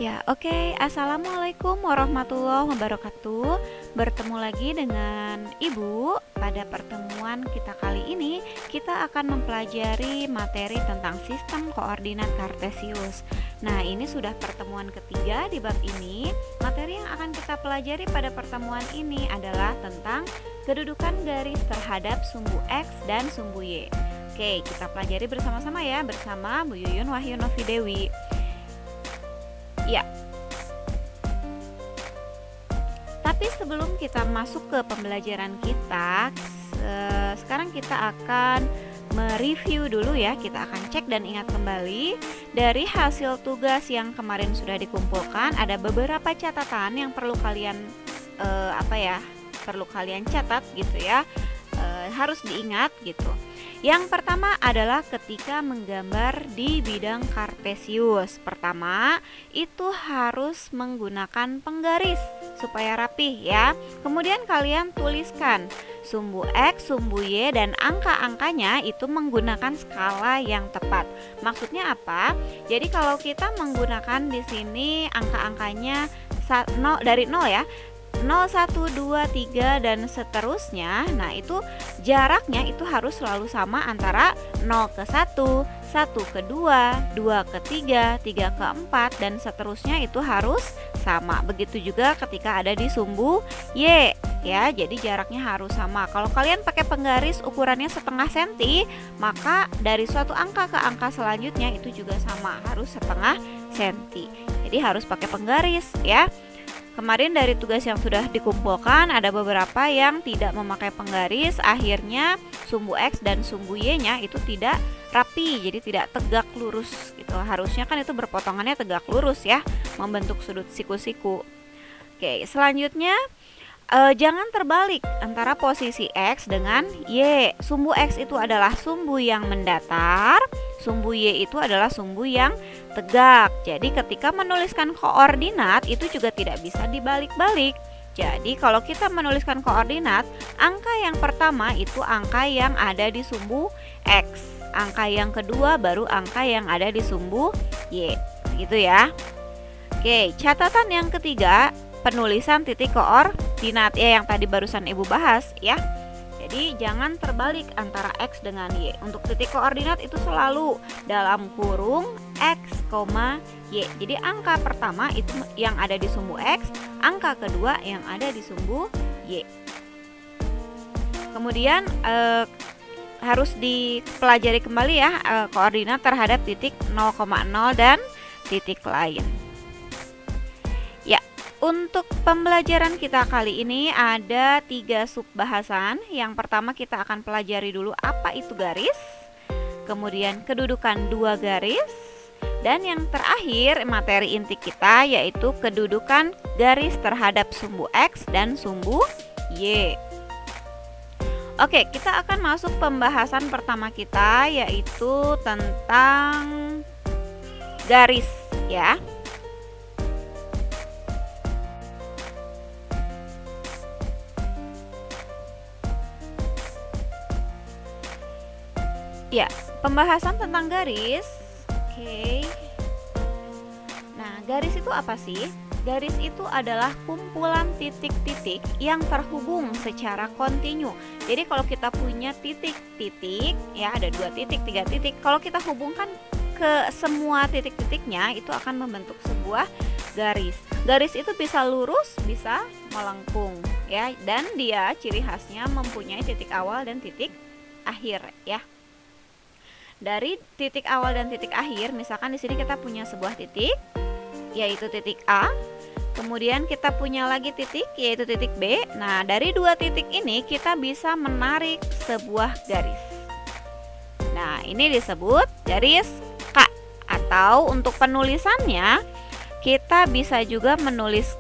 Ya, oke. Assalamualaikum warahmatullahi wabarakatuh. Bertemu lagi dengan Ibu. Pada pertemuan kita kali ini, kita akan mempelajari materi tentang sistem koordinat kartesius. Nah, ini sudah pertemuan ketiga di bab ini. Materi yang akan kita pelajari pada pertemuan ini adalah tentang kedudukan garis terhadap sumbu X dan sumbu Y. Oke, kita pelajari bersama-sama ya, bersama Bu Yuyun Wahyu Novidewi. Ya, tapi sebelum kita masuk ke pembelajaran kita, sekarang kita akan mereview dulu ya. Kita akan cek dan ingat kembali dari hasil tugas yang kemarin sudah dikumpulkan. Ada beberapa catatan yang perlu kalian perlu kalian catat gitu ya. Harus diingat gitu. Yang pertama adalah ketika menggambar di bidang kartesius. Pertama, itu harus menggunakan penggaris supaya rapih ya. Kemudian kalian tuliskan sumbu X, sumbu Y, dan angka-angkanya itu menggunakan skala yang tepat. Maksudnya apa? Jadi kalau kita menggunakan di sini angka-angkanya dari 0 ya. 0, 1, 2, 3 dan seterusnya. Nah, itu jaraknya itu harus selalu sama antara 0 ke 1, 1 ke 2, 2 ke 3, 3 ke 4 dan seterusnya itu harus sama. Begitu juga ketika ada di sumbu Y ya. Jadi jaraknya harus sama. Kalau kalian pakai penggaris ukurannya setengah senti, maka dari suatu angka ke angka selanjutnya itu juga sama, harus setengah senti. Jadi harus pakai penggaris ya. Kemarin dari tugas yang sudah dikumpulkan ada beberapa yang tidak memakai penggaris, akhirnya sumbu X dan sumbu Y-nya itu tidak rapi, jadi tidak tegak lurus gitu. Harusnya kan itu berpotongannya tegak lurus ya, membentuk sudut siku-siku. Oke, selanjutnya jangan terbalik antara posisi X dengan Y. Sumbu X itu adalah sumbu yang mendatar, sumbu Y itu adalah sumbu yang tegak. Jadi ketika menuliskan koordinat itu juga tidak bisa dibalik-balik. Jadi kalau kita menuliskan koordinat, angka yang pertama itu angka yang ada di sumbu X, angka yang kedua baru angka yang ada di sumbu Y, gitu ya. Oke, catatan yang ketiga, penulisan titik koordinat ya, yang tadi barusan Ibu bahas ya. Jadi jangan terbalik antara X dengan Y. Untuk titik koordinat itu selalu dalam kurung X, Y. Jadi angka pertama itu yang ada di sumbu X, angka kedua yang ada di sumbu Y. Kemudian harus dipelajari kembali ya koordinat terhadap titik 0,0 dan titik lain. Untuk pembelajaran kita kali ini ada 3 subbahasan. Yang pertama kita akan pelajari dulu apa itu garis, kemudian kedudukan dua garis, dan yang terakhir materi inti kita yaitu kedudukan garis terhadap sumbu X dan sumbu Y. Oke, kita akan masuk pembahasan pertama kita yaitu tentang garis ya. Ya, pembahasan tentang garis. Oke. Nah, garis itu apa sih? Garis itu adalah kumpulan titik-titik yang terhubung secara kontinu. Jadi kalau kita punya titik-titik, ya ada 2 titik, 3 titik. Kalau kita hubungkan ke semua titik-titiknya, itu akan membentuk sebuah garis. Garis itu bisa lurus, bisa melengkung, ya. Dan dia ciri khasnya mempunyai titik awal dan titik akhir, ya. Dari titik awal dan titik akhir, misalkan di sini kita punya sebuah titik, yaitu titik A. Kemudian kita punya lagi titik, yaitu titik B. Nah, dari 2 titik ini kita bisa menarik sebuah garis. Nah, ini disebut garis K. Atau untuk penulisannya, kita bisa juga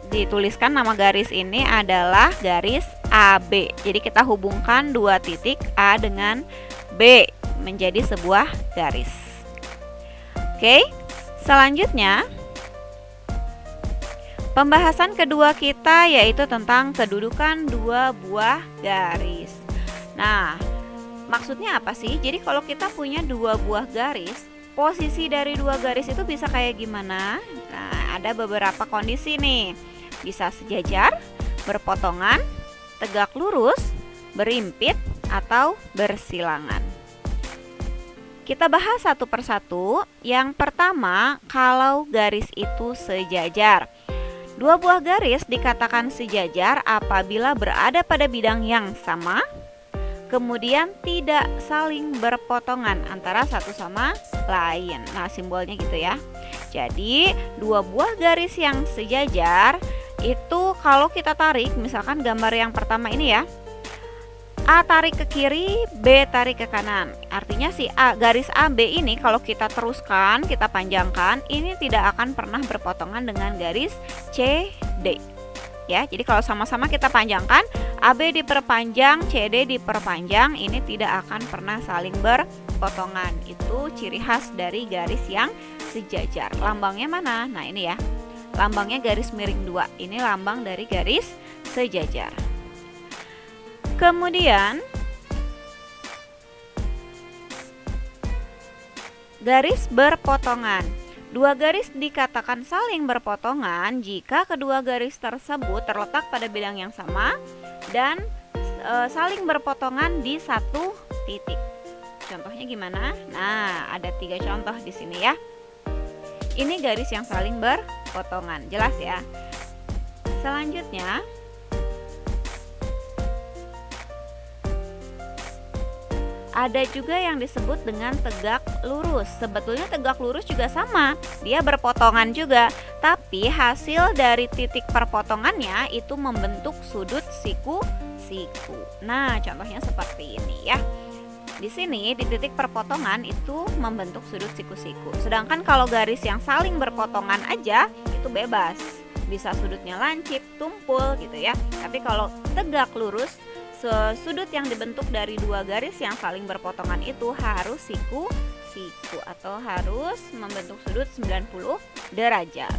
dituliskan nama garis ini adalah garis AB. Jadi kita hubungkan 2 titik A dengan B menjadi sebuah garis. Oke, selanjutnya pembahasan kedua kita yaitu tentang kedudukan 2 buah garis. Nah, maksudnya apa sih? Jadi kalau kita punya 2 buah garis, posisi dari 2 garis itu bisa kayak gimana? Nah, ada beberapa kondisi nih. Bisa sejajar, berpotongan, tegak lurus, berimpit, atau bersilangan. Kita bahas satu persatu. Yang pertama, kalau garis itu sejajar. Dua buah garis dikatakan sejajar apabila berada pada bidang yang sama, kemudian tidak saling berpotongan antara satu sama lain. Nah, simbolnya gitu ya. Jadi, dua buah garis yang sejajar itu kalau kita tarik, misalkan gambar yang pertama ini ya, A tarik ke kiri, B tarik ke kanan. Artinya si A, garis AB ini kalau kita teruskan, kita panjangkan, ini tidak akan pernah berpotongan dengan garis CD. Ya, jadi kalau sama-sama kita panjangkan, AB diperpanjang, CD diperpanjang, ini tidak akan pernah saling berpotongan. Itu ciri khas dari garis yang sejajar. Lambangnya mana? Nah, ini ya. Lambangnya garis miring 2. Ini lambang dari garis sejajar. Kemudian garis berpotongan. Dua garis dikatakan saling berpotongan jika kedua garis tersebut terletak pada bidang yang sama dan saling berpotongan di satu titik. Contohnya gimana? Nah, ada 3 contoh di sini ya. Ini garis yang saling berpotongan, jelas ya. Selanjutnya, ada juga yang disebut dengan tegak lurus. Sebetulnya tegak lurus juga sama, dia berpotongan juga, tapi hasil dari titik perpotongannya itu membentuk sudut siku-siku. Nah, contohnya seperti ini ya. Di sini di titik perpotongan itu membentuk sudut siku-siku. Sedangkan kalau garis yang saling berpotongan aja itu bebas, bisa sudutnya lancip, tumpul gitu ya. Tapi kalau tegak lurus, sudut yang dibentuk dari dua garis yang saling berpotongan itu harus siku-siku atau harus membentuk sudut 90 derajat.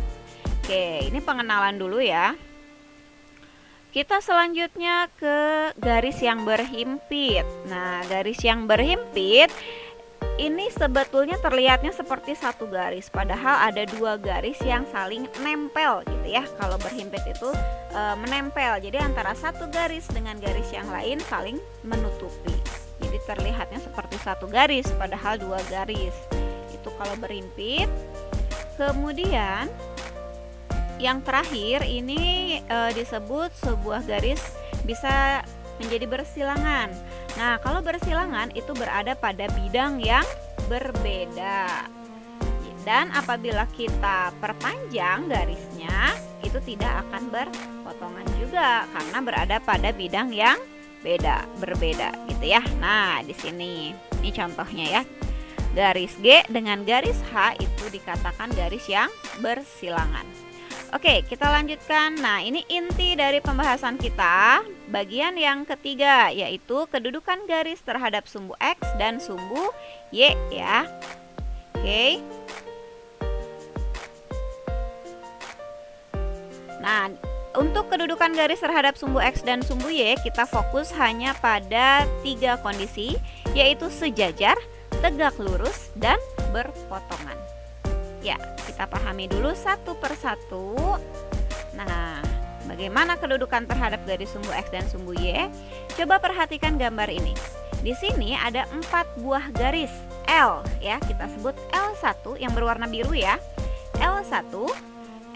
Oke, ini pengenalan dulu ya. Kita selanjutnya ke garis yang berhimpit. Nah, garis yang berhimpit ini sebetulnya terlihatnya seperti satu garis, padahal ada dua garis yang saling nempel gitu ya. Kalau berhimpit itu menempel, jadi antara satu garis dengan garis yang lain saling menutupi. Jadi terlihatnya seperti satu garis, padahal dua garis. Itu kalau berhimpit. Kemudian yang terakhir ini disebut sebuah garis bisa menjadi bersilangan. Nah, kalau bersilangan itu berada pada bidang yang berbeda. Dan apabila kita perpanjang garisnya, itu tidak akan berpotongan juga karena berada pada bidang yang berbeda gitu ya. Nah, di sini ini contohnya ya. Garis G dengan garis H itu dikatakan garis yang bersilangan. Oke, kita lanjutkan. Nah, ini inti dari pembahasan kita. Bagian yang ketiga yaitu kedudukan garis terhadap sumbu X dan sumbu Y ya. Oke. Nah, untuk kedudukan garis terhadap sumbu X dan sumbu Y kita fokus hanya pada 3 kondisi, yaitu sejajar, tegak lurus, dan berpotongan. Ya, kita pahami dulu satu persatu. Nah, bagaimana kedudukan terhadap garis sumbu X dan sumbu Y? Coba perhatikan gambar ini. Di sini ada 4 buah garis L ya, kita sebut L1 yang berwarna biru ya. L1,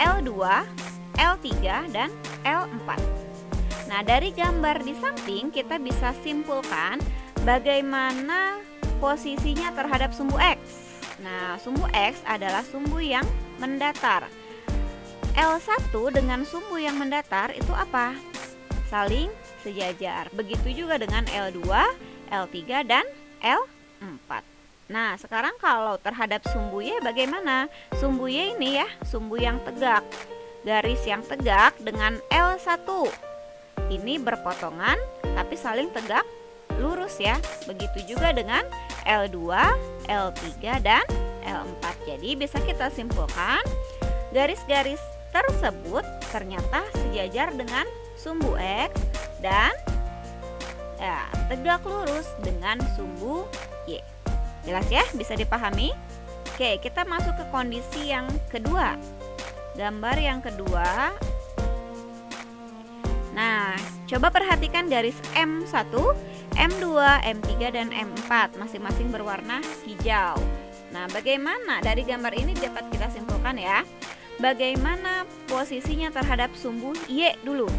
L2, L3 dan L4. Nah, dari gambar di samping kita bisa simpulkan bagaimana posisinya terhadap sumbu X. Nah, sumbu X adalah sumbu yang mendatar. L1 dengan sumbu yang mendatar itu apa? Saling sejajar. Begitu juga dengan L2, L3, dan L4. Nah, sekarang kalau terhadap sumbu Y bagaimana? Sumbu Y ini ya, sumbu yang tegak. Garis yang tegak dengan L1. Ini berpotongan tapi saling tegak lurus ya. Begitu juga dengan L2, L3 dan L4. Jadi bisa kita simpulkan garis-garis tersebut ternyata sejajar dengan sumbu X dan tegak lurus dengan sumbu Y. Jelas ya? Bisa dipahami? Oke, kita masuk ke kondisi yang kedua. gambar yang kedua. Nah, coba perhatikan garis M1, M2, M3, dan M4 masing-masing berwarna hijau. Nah, bagaimana dari gambar ini dapat kita simpulkan ya? Bagaimana posisinya terhadap sumbu Y dulu?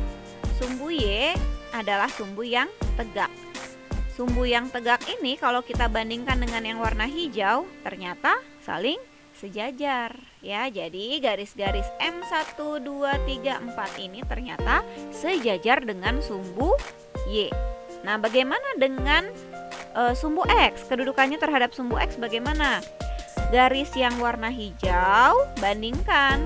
Sumbu Y adalah sumbu yang tegak. Sumbu yang tegak ini kalau kita bandingkan dengan yang warna hijau, ternyata saling sejajar ya. Jadi garis-garis M1, 2, 3, 4 ini ternyata sejajar dengan sumbu Y. Nah, bagaimana dengan sumbu X? Kedudukannya terhadap sumbu X bagaimana? Garis yang warna hijau bandingkan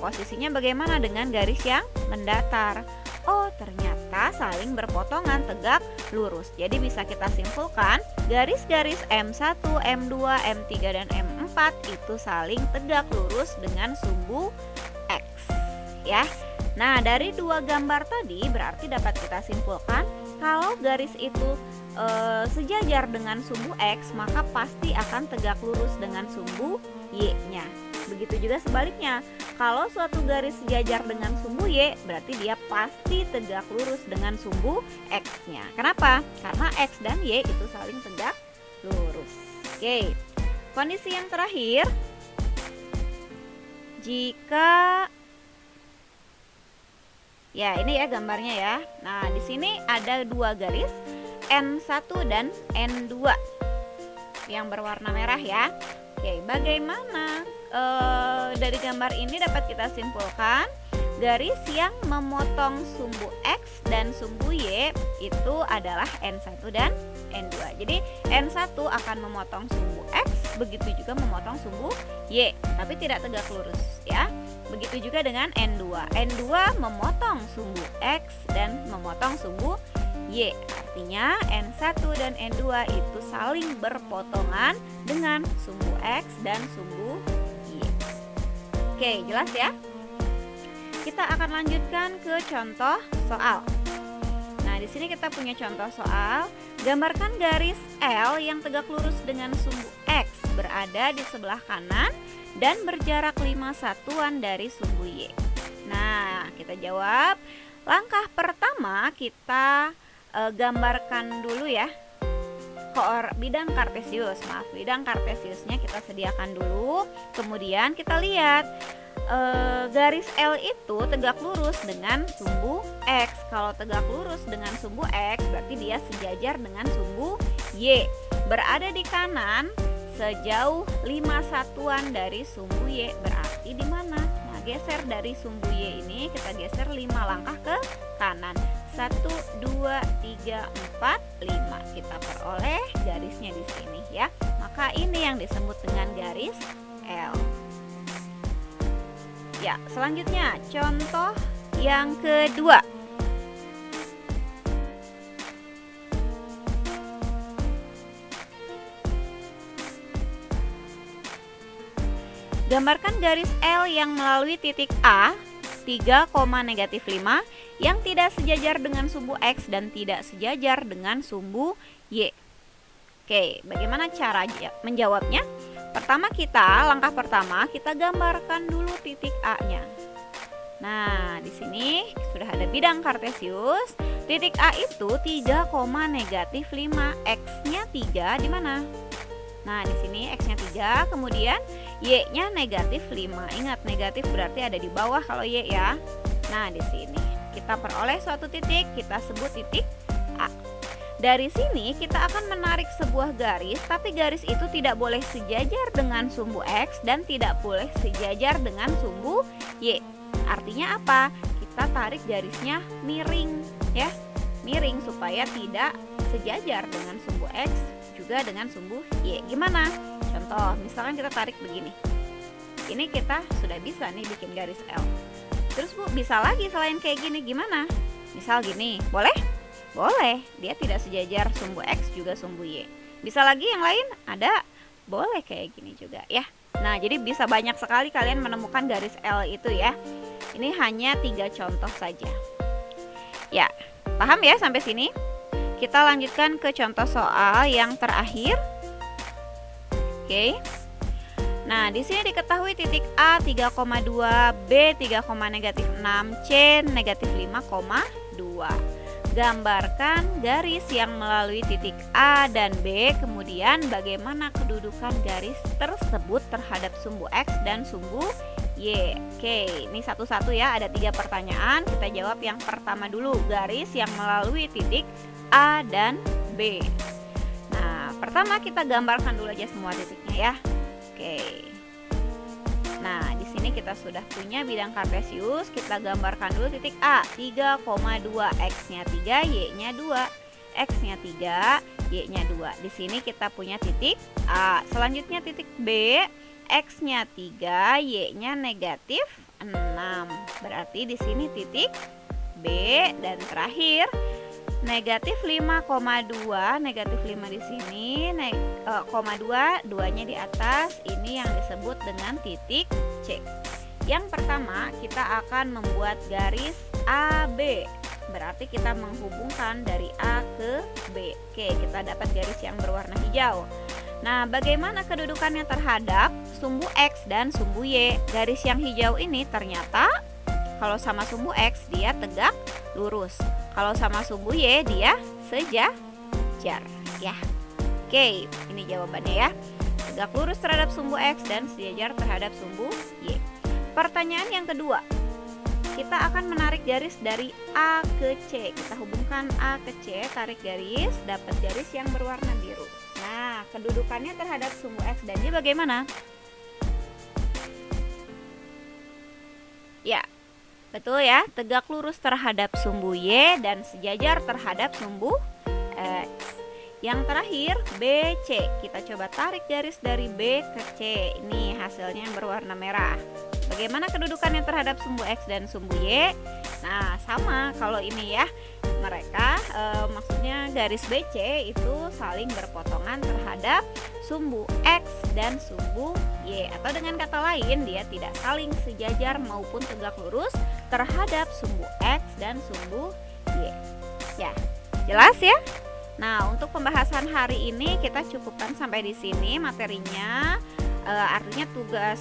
posisinya bagaimana dengan garis yang mendatar. Oh, ternyata saling berpotongan tegak lurus. Jadi bisa kita simpulkan garis-garis M1, M2, M3, dan M4 itu saling tegak lurus dengan sumbu X ya. Nah, dari dua gambar tadi berarti dapat kita simpulkan kalau garis itu sejajar dengan sumbu X, maka pasti akan tegak lurus dengan sumbu Y-nya. Begitu juga sebaliknya, kalau suatu garis sejajar dengan sumbu Y, berarti dia pasti tegak lurus dengan sumbu X-nya. Kenapa? Karena X dan Y itu saling tegak lurus. Oke, kondisi yang terakhir, jika ya ini ya gambarnya ya. Nah, di sini ada dua garis N1 dan N2 yang berwarna merah ya. Oke, bagaimana dari gambar ini dapat kita simpulkan garis yang memotong sumbu X dan sumbu Y itu adalah N1 dan N2. Jadi N1 akan memotong sumbu X, begitu juga memotong sumbu Y, tapi tidak tegak lurus ya. Begitu juga dengan N2. N2 memotong sumbu X dan memotong sumbu Y. Artinya N1 dan N2 itu saling berpotongan dengan sumbu X dan sumbu Y. Oke, jelas ya? Kita akan lanjutkan ke contoh soal. Nah, di sini kita punya contoh soal. Gambarkan garis L yang tegak lurus dengan sumbu X berada di sebelah kanan dan berjarak 5 satuan dari sumbu Y. Nah, kita jawab. Langkah pertama kita gambarkan dulu ya bidang kartesius. Bidang kartesiusnya kita sediakan dulu. Kemudian kita lihat garis L itu tegak lurus dengan sumbu X. Kalau tegak lurus dengan sumbu X berarti dia sejajar dengan sumbu Y. Berada di kanan sejauh 5 satuan dari sumbu Y. Berarti di mana? Nah, geser dari sumbu Y ini kita geser 5 langkah ke kanan. 1, 2, 3, 4, 5. Kita peroleh garisnya di sini ya. Maka ini yang disebut dengan garis L. Ya, selanjutnya contoh yang kedua. Gambarkan garis L yang melalui titik A 3,-5 yang tidak sejajar dengan sumbu X dan tidak sejajar dengan sumbu Y. Oke, bagaimana cara menjawabnya? Langkah pertama kita gambarkan dulu titik A-nya. Nah, di sini sudah ada bidang kartesius. Titik A itu 3,-5. X-nya 3 di mana? Nah, di sini X-nya 3, kemudian Y-nya -5. Ingat, negatif berarti ada di bawah kalau Y ya. Nah, di sini kita peroleh suatu titik, kita sebut titik A. Dari sini kita akan menarik sebuah garis, tapi garis itu tidak boleh sejajar dengan sumbu X dan tidak boleh sejajar dengan sumbu Y. Artinya apa? Kita tarik garisnya miring ya. Miring supaya tidak sejajar dengan sumbu X juga dengan sumbu Y. Gimana? Contoh, misalkan kita tarik begini. Ini kita sudah bisa nih bikin garis L. Terus Bu, bisa lagi selain kayak gini, gimana? Misal gini, boleh? Boleh, dia tidak sejajar sumbu X juga sumbu Y. Bisa lagi yang lain? Ada? Boleh kayak gini juga ya. Nah, jadi bisa banyak sekali kalian menemukan garis L itu ya. Ini hanya 3 contoh saja. Ya, paham ya sampai sini? Kita lanjutkan ke contoh soal yang terakhir. Oke. Nah, di sini diketahui titik A 3,2, B 3,6, C negatif 5,2. Gambarkan garis yang melalui titik A dan B, kemudian bagaimana kedudukan garis tersebut terhadap sumbu X dan sumbu Y. Oke, ini satu-satu ya, ada 3 pertanyaan. Kita jawab yang pertama dulu, garis yang melalui titik A dan B. Nah, pertama kita gambarkan dulu aja semua titiknya ya. Oke. Nah, di sini kita sudah punya bidang kartesius. Kita gambarkan dulu titik A, 3,2, X-nya 3, Y-nya 2. X-nya 3, Y-nya 2. Di sini kita punya titik A. Selanjutnya titik B, X-nya 3, Y-nya negatif 6. Berarti di sini titik B. Dan terakhir negatif 5,2, negatif 5 di sini, 2, 2-nya di atas. Ini yang disebut dengan titik C. Yang pertama, kita akan membuat garis AB. Berarti kita menghubungkan dari A ke B. Oke, kita dapat garis yang berwarna hijau. Nah, bagaimana kedudukannya terhadap sumbu X dan sumbu Y? Garis yang hijau ini ternyata kalau sama sumbu X dia tegak lurus. Kalau sama sumbu Y dia sejajar ya. Oke, ini jawabannya ya. Tegak lurus terhadap sumbu X dan sejajar terhadap sumbu Y. Pertanyaan yang kedua. Kita akan menarik garis dari A ke C. Kita hubungkan A ke C, tarik garis, dapat garis yang berwarna biru. Nah, kedudukannya terhadap sumbu X dan Y bagaimana? Ya, betul ya, tegak lurus terhadap sumbu Y dan sejajar terhadap sumbu X. Yang terakhir BC, kita coba tarik garis dari B ke C. Ini hasilnya yang berwarna merah. Bagaimana kedudukannya terhadap sumbu X dan sumbu Y? Nah, sama kalau ini ya. Mereka maksudnya garis BC itu saling berpotongan terhadap sumbu X dan sumbu Y. Atau dengan kata lain, dia tidak saling sejajar maupun tegak lurus terhadap sumbu X dan sumbu Y. Ya, jelas ya? Nah, untuk pembahasan hari ini kita cukupkan sampai di sini materinya. Artinya tugas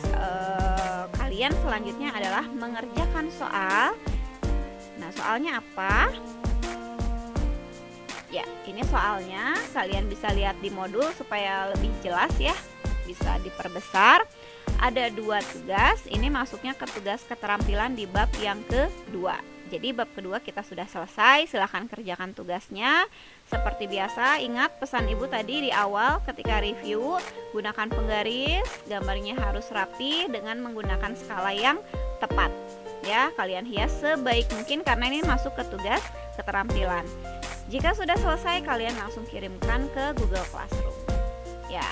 kalian selanjutnya adalah mengerjakan soal. Nah, soalnya apa? Ya, ini soalnya kalian bisa lihat di modul supaya lebih jelas ya. Bisa diperbesar. Ada 2 tugas. Ini masuknya ke tugas keterampilan di bab yang kedua. Jadi bab kedua kita sudah selesai. Silahkan kerjakan tugasnya. Seperti biasa, ingat pesan ibu tadi di awal ketika review, gunakan penggaris, gambarnya harus rapi dengan menggunakan skala yang tepat. Ya, kalian hias sebaik mungkin karena ini masuk ke tugas keterampilan. Jika sudah selesai, kalian langsung kirimkan ke Google Classroom. Ya,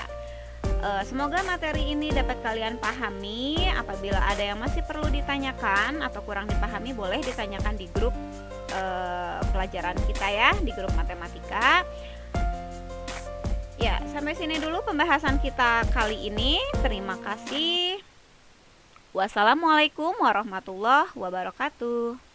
semoga materi ini dapat kalian pahami. Apabila ada yang masih perlu ditanyakan atau kurang dipahami, boleh ditanyakan di grup pelajaran kita ya, di grup matematika. Ya, sampai sini dulu pembahasan kita kali ini. Terima kasih. Wassalamualaikum warahmatullahi wabarakatuh.